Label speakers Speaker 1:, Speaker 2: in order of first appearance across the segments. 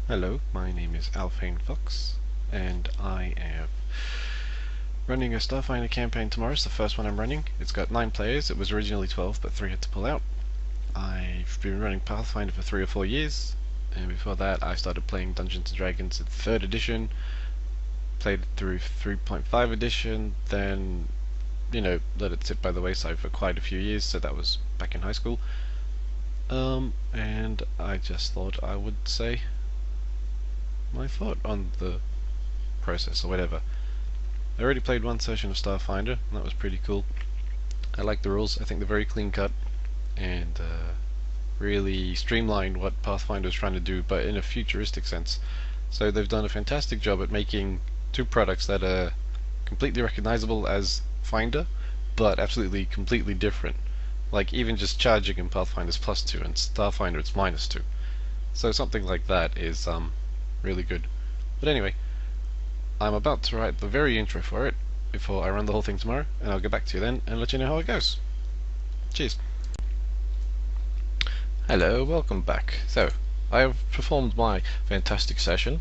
Speaker 1: Hello, my name is Alphane Vox, and I am running a Starfinder campaign tomorrow. It's the first one I'm running. It's got 9 players. It was originally 12, but 3 had to pull out. I've been running Pathfinder for 3 or 4 years, and before that I started playing Dungeons & Dragons in 3rd edition, played it through 3.5 edition, then, let it sit by the wayside for quite a few years, so that was back in high school. And I just thought I would say my thought on the process or whatever. I already played one session of Starfinder, and that was pretty cool. I like the rules. I think they're very clean cut and really streamlined what Pathfinder is trying to do, but in a futuristic sense. So they've done a fantastic job at making 2 products that are completely recognizable as Finder, but absolutely completely different. Like even just charging in Pathfinder is +2 and Starfinder it's -2. So something like that is really good. But anyway, I'm about to write the very intro for it before I run the whole thing tomorrow, and I'll get back to you then and let you know how it goes. Cheers. Hello, welcome back. So, I have performed my fantastic session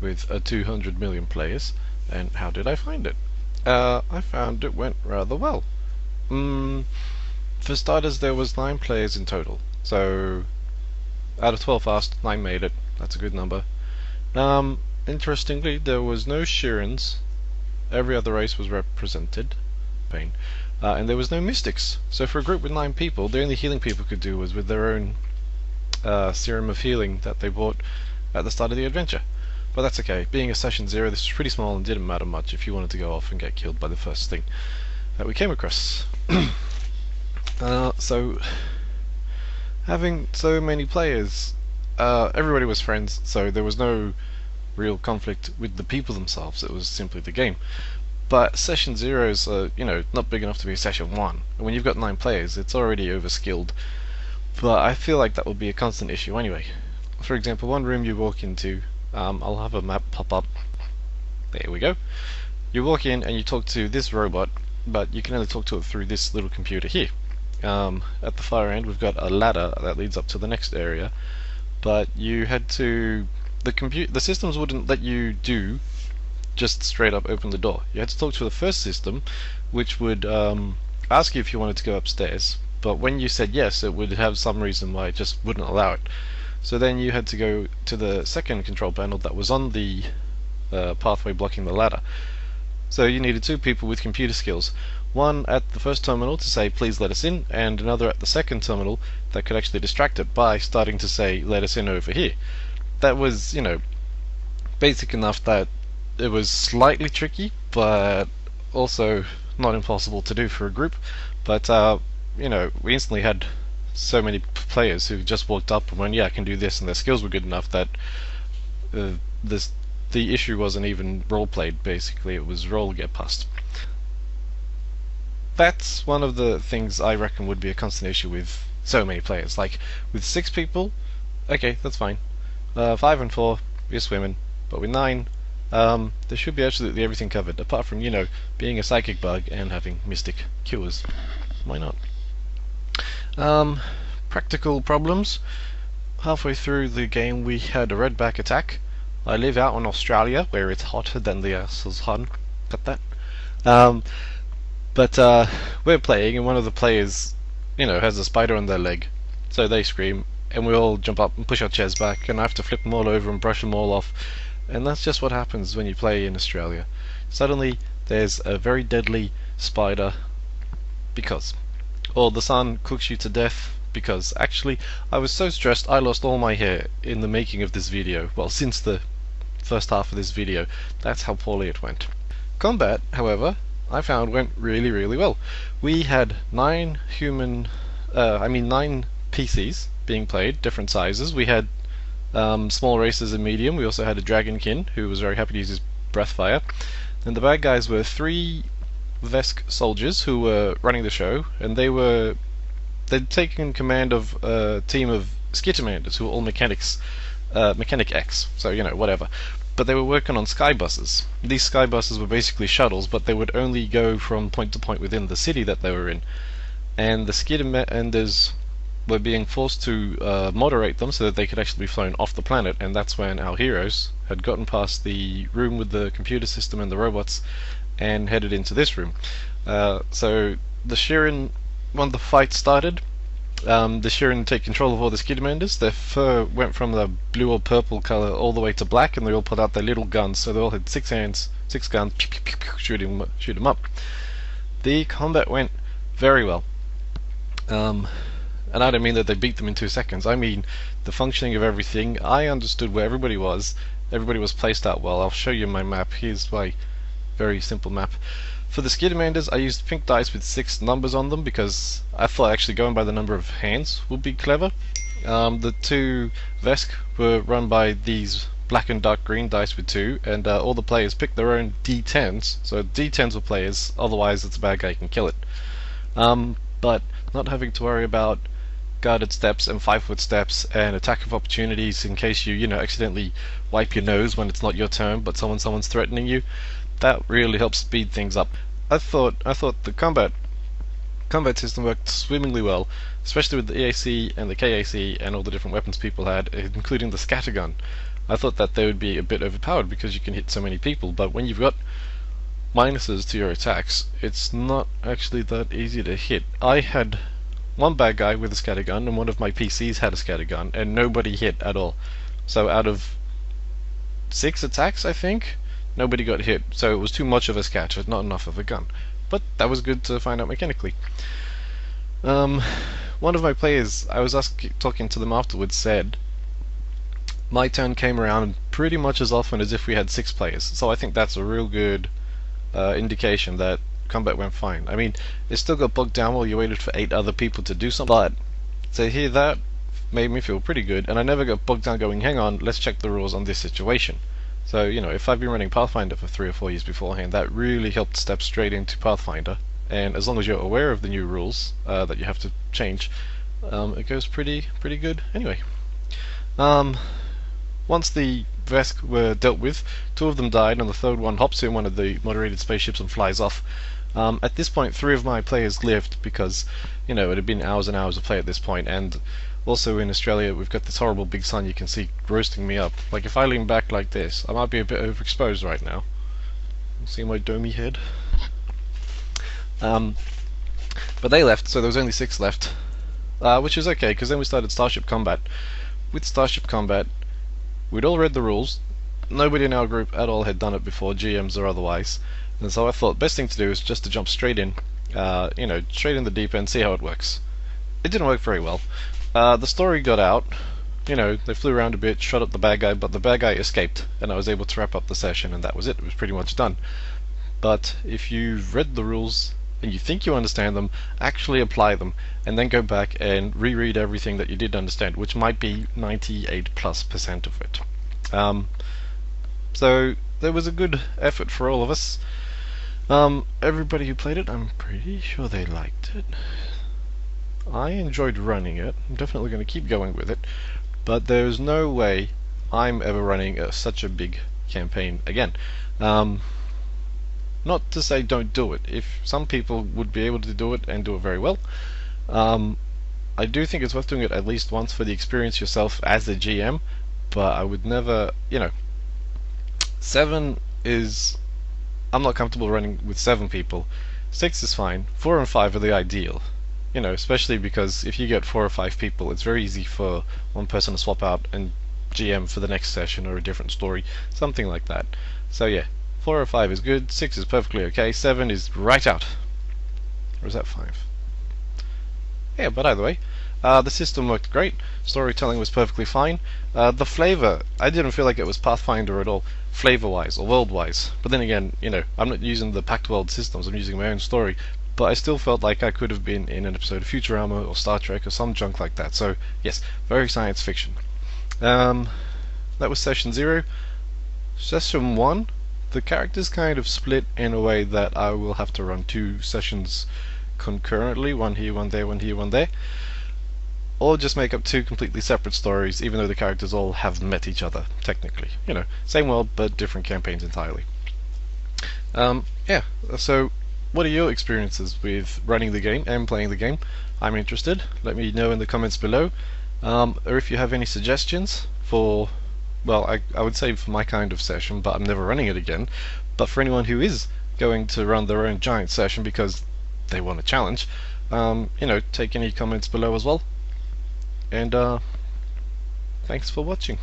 Speaker 1: with 200 million players, and how did I find it? I found it went rather well. For starters, there was 9 players in total, so out of 12 asked, 9 made it. That's a good number. Interestingly, there was no Shirans. Every other race was represented. And there was no mystics. So for a group with 9 people, the only healing people could do was with their own serum of healing that they bought at the start of the adventure. But that's okay. Being a session 0, this was pretty small and didn't matter much if you wanted to go off and get killed by the first thing that we came across. So, having so many players, everybody was friends, so there was no real conflict with the people themselves. It was simply the game. But session 0 is, not big enough to be session 1. And when you've got 9 players, it's already overskilled. But I feel like that will be a constant issue anyway. For example, one room you walk into, I'll have a map pop up. There we go. You walk in and you talk to this robot, but you can only talk to it through this little computer here. At the far end, we've got a ladder that leads up to the next area, but you had to the systems wouldn't let you just straight up open the door. You had to talk to the first system, which would ask you if you wanted to go upstairs, but when you said yes, it would have some reason why it just wouldn't allow it. So then you had to go to the second control panel that was on the pathway blocking the ladder. So you needed 2 people with computer skills. One at the first terminal to say please let us in, and another at the second terminal that could actually distract it by starting to say let us in over here. That was, basic enough that it was slightly tricky, but also not impossible to do for a group. But, we instantly had so many players who just walked up and went, yeah, I can do this, and their skills were good enough that the issue wasn't even role-played, basically. It was roll, get past. That's one of the things I reckon would be a constant issue with so many players. Like, with 6 people, okay, that's fine. 5 and 4, you're swimming. But with 9, there should be absolutely everything covered, apart from, being a psychic bug and having mystic cures. Why not? Practical problems. Halfway through the game we had a redback attack. I live out in Australia, where it's hotter than the sun. Cut that. But we're playing, and one of the players, has a spider on their leg. So they scream, and we all jump up and push our chairs back, and I have to flip them all over and brush them all off. And that's just what happens when you play in Australia. Suddenly, there's a very deadly spider, because. Or the sun cooks you to death, because. Actually, I was so stressed I lost all my hair in the making of this video. Well, since the first half of this video. That's how poorly it went. Combat, however, I found went really, really well. We had 9 PCs being played, different sizes. We had small races and medium. We also had a dragonkin who was very happy to use his breath fire. And the bad guys were 3 Vesk soldiers who were running the show, and they'd taken command of a team of skittermanders who were all mechanics, mechanic X, so whatever. But they were working on sky buses. These sky buses were basically shuttles, but they would only go from point to point within the city that they were in. And the skittermanders were being forced to moderate them so that they could actually be flown off the planet, and that's when our heroes had gotten past the room with the computer system and the robots and headed into this room. So the Shirin, when the fight started, the Shirin take control of all the Skidamanders. Their fur went from the blue or purple color all the way to black, and they all put out their little guns. So they all had 6 hands, 6 guns, shoot them up. The combat went very well. And I don't mean that they beat them in 2 seconds. I mean the functioning of everything. I understood where everybody was. Everybody was placed out well. I'll show you my map. Here's my very simple map. For the Skidamanders, I used pink dice with 6 numbers on them because I thought actually going by the number of hands would be clever. The 2 Vesk were run by these black and dark green dice with 2, and all the players picked their own D10s. So D10s were players, otherwise it's a bad guy can kill it. But not having to worry about guarded steps and 5-foot steps and attack of opportunities in case you accidentally wipe your nose when it's not your turn but someone's threatening you. That really helps speed things up. I thought the combat system worked swimmingly well, especially with the EAC and the KAC and all the different weapons people had, including the scattergun. I thought that they would be a bit overpowered because you can hit so many people, but when you've got minuses to your attacks, it's not actually that easy to hit. I had one bad guy with a scattergun, and one of my PCs had a scattergun, and nobody hit at all. So out of 6 attacks, I think, nobody got hit. So it was too much of a scatter, not enough of a gun. But that was good to find out mechanically. One of my players, I was talking to them afterwards, said my turn came around pretty much as often as if we had 6 players. So I think that's a real good indication that combat went fine. I mean, it still got bogged down while you waited for 8 other people to do something, but to hear that made me feel pretty good, and I never got bogged down going, hang on, let's check the rules on this situation. So, if I've been running Pathfinder for 3 or 4 years beforehand, that really helped step straight into Pathfinder, and as long as you're aware of the new rules that you have to change, it goes pretty good anyway. Once the Vesk were dealt with, 2 of them died, and the 3rd one hops in one of the moderated spaceships and flies off. At this point, 3 of my players lived because, it had been hours and hours of play at this point, and also in Australia we've got this horrible big sun you can see roasting me up. Like if I lean back like this, I might be a bit overexposed right now. See my domey head? But they left, so there was only 6 left, which is okay, because then we started Starship Combat. With Starship Combat, we'd all read the rules. Nobody in our group at all had done it before, GMs or otherwise, and so I thought best thing to do is just to jump straight in, straight in the deep end, see how it works. It didn't work very well. The story got out, they flew around a bit, shot at the bad guy, but the bad guy escaped, and I was able to wrap up the session, and that was it. It was pretty much done. But if you've read the rules and you think you understand them, actually apply them, and then go back and reread everything that you did understand, which might be 98+% of it. So there was a good effort for all of us. Everybody who played it, I'm pretty sure they liked it. I enjoyed running it. I'm definitely going to keep going with it, but there's no way I'm ever running such a big campaign again. Not to say don't do it. If some people would be able to do it and do it very well, I do think it's worth doing it at least once for the experience yourself as a GM, but I would never, 7 is... I'm not comfortable running with 7 people. 6 is fine. 4 and 5 are the ideal. Especially because if you get 4 or 5 people, it's very easy for one person to swap out and GM for the next session or a different story, something like that. So yeah, 4 or 5 is good, 6 is perfectly okay, 7 is right out. Or is that 5? Yeah, but either way, the system worked great, storytelling was perfectly fine. The flavor, I didn't feel like it was Pathfinder at all, flavor-wise or world-wise. But then again, I'm not using the Packed World systems, I'm using my own story. But I still felt like I could have been in an episode of Futurama or Star Trek or some junk like that. So yes, very science fiction. That was session 0. Session 1, the characters kind of split in a way that I will have to run 2 sessions concurrently, one here, one there, one here, one there, or just make up 2 completely separate stories, even though the characters all have met each other technically. Same world but different campaigns entirely. Yeah, so what are your experiences with running the game and playing the game? I'm interested. Let me know in the comments below. Or if you have any suggestions for, well, I would say for my kind of session, but I'm never running it again. But for anyone who is going to run their own giant session because they want a challenge, take any comments below as well. And thanks for watching.